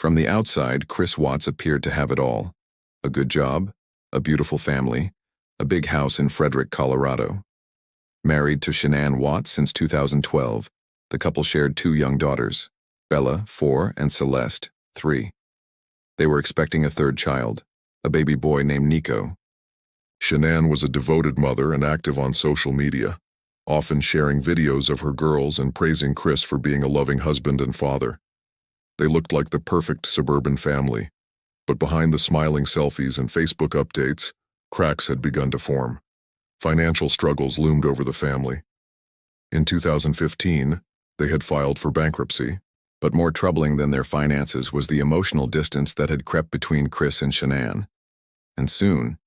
From the outside, Chris Watts appeared to have it all. A good job, a beautiful family, a big house in Frederick, Colorado. Married to Shanann Watts since 2012, the couple shared 2 young daughters, Bella, 4, and Celeste, 3. They were expecting a 3rd child, a baby boy named Nico. Shanann was a devoted mother and active on social media, often sharing videos of her girls and praising Chris for being a loving husband and father. They looked like the perfect suburban family, but behind the smiling selfies and Facebook updates, cracks had begun to form. Financial struggles loomed over the family. In 2015, they had filed for bankruptcy. But more troubling than their finances was the emotional distance that had crept between Chris and Shanann. And soon,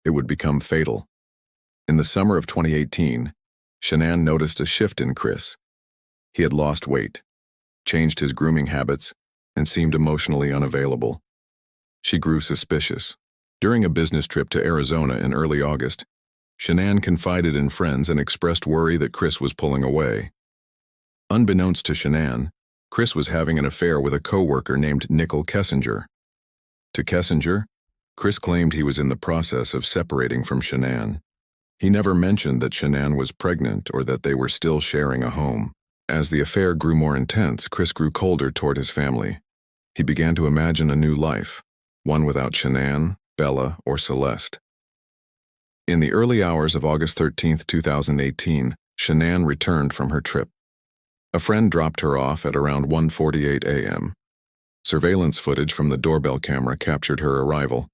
it would become fatal. In the summer of 2018, Shanann noticed a shift in Chris. He had lost weight, changed his grooming habits, and seemed emotionally unavailable. She grew suspicious. During a business trip to Arizona in early August, Shanann confided in friends and expressed worry that Chris was pulling away. Unbeknownst to Shanann, Chris was having an affair with a co-worker named Nicole Kessinger. To Kessinger, Chris claimed he was in the process of separating from Shanann. He never mentioned that Shanann was pregnant or that they were still sharing a home. As the affair grew more intense, Chris grew colder toward his family. He began to imagine a new life, one without Shanann, Bella, or Celeste. In the early hours of August 13, 2018, Shanann returned from her trip. A friend dropped her off at around 1:48 a.m. Surveillance footage from the doorbell camera captured her arrival,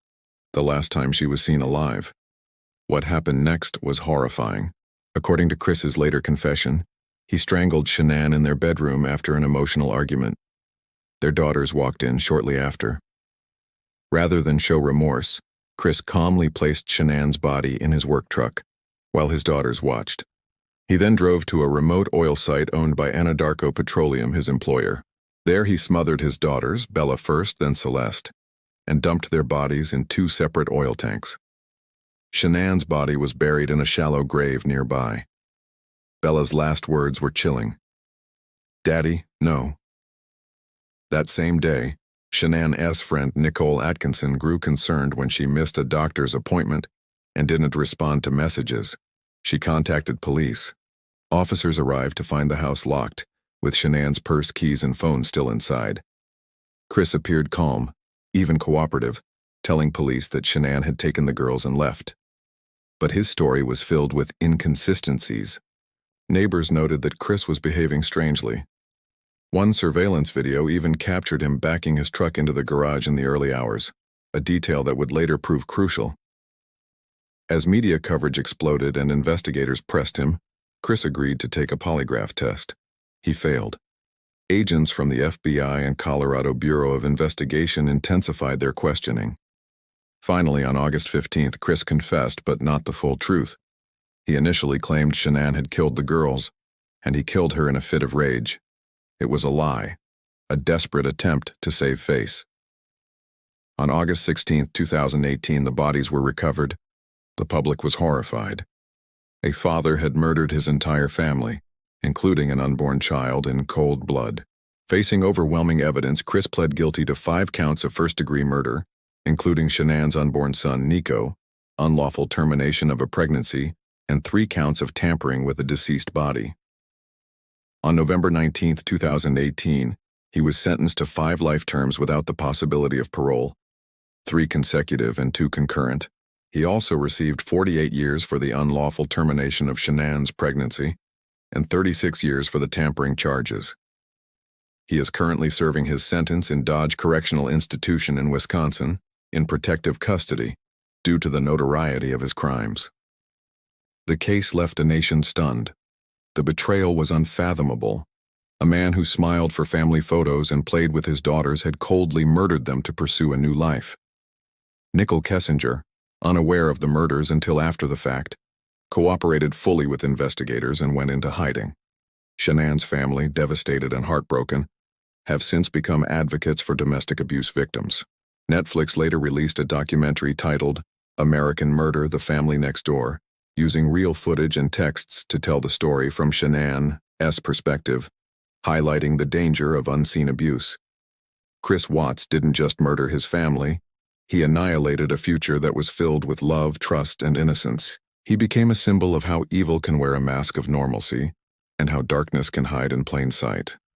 the last time she was seen alive. What happened next was horrifying. According to Chris's later confession, he strangled Shanann in their bedroom after an emotional argument. Their daughters walked in shortly after. Rather than show remorse, Chris calmly placed Shanann's body in his work truck, while his daughters watched. He then drove to a remote oil site owned by Anadarko Petroleum, his employer. There he smothered his daughters, Bella first, then Celeste, and dumped their bodies in 2 separate oil tanks. Shanann's body was buried in a shallow grave nearby. Bella's last words were chilling. "Daddy, no." That same day, Shanann's friend Nicole Atkinson grew concerned when she missed a doctor's appointment and didn't respond to messages. She contacted police. Officers arrived to find the house locked, with Shanann's purse, keys, and phone still inside. Chris appeared calm, even cooperative, telling police that Shanann had taken the girls and left. But his story was filled with inconsistencies. Neighbors noted that Chris was behaving strangely. One surveillance video even captured him backing his truck into the garage in the early hours, a detail that would later prove crucial. As media coverage exploded and investigators pressed him, Chris agreed to take a polygraph test. He failed. Agents from the FBI and Colorado Bureau of Investigation intensified their questioning. Finally, on August 15th, Chris confessed, but not the full truth. He initially claimed Shanann had killed the girls, and he killed her in a fit of rage. It was a lie, a desperate attempt to save face. On August 16, 2018, the bodies were recovered. The public was horrified. A father had murdered his entire family, including an unborn child, in cold blood. Facing overwhelming evidence, Chris pled guilty to 5 counts of first-degree murder, including Shanann's unborn son, Nico, unlawful termination of a pregnancy, and 3 counts of tampering with a deceased body. On November 19, 2018, he was sentenced to 5 life terms without the possibility of parole, 3 consecutive and 2 concurrent. He also received 48 years for the unlawful termination of Shanann's pregnancy and 36 years for the tampering charges. He is currently serving his sentence in Dodge Correctional Institution in Wisconsin in protective custody due to the notoriety of his crimes. The case left a nation stunned. The betrayal was unfathomable. A man who smiled for family photos and played with his daughters had coldly murdered them to pursue a new life. Nicole Kessinger, unaware of the murders until after the fact, cooperated fully with investigators and went into hiding. Shanann's family, devastated and heartbroken, have since become advocates for domestic abuse victims. Netflix later released a documentary titled American Murder: The Family Next Door, using real footage and texts to tell the story from Shanann's perspective, highlighting the danger of unseen abuse. Chris Watts didn't just murder his family, he annihilated a future that was filled with love, trust, and innocence. He became a symbol of how evil can wear a mask of normalcy and how darkness can hide in plain sight.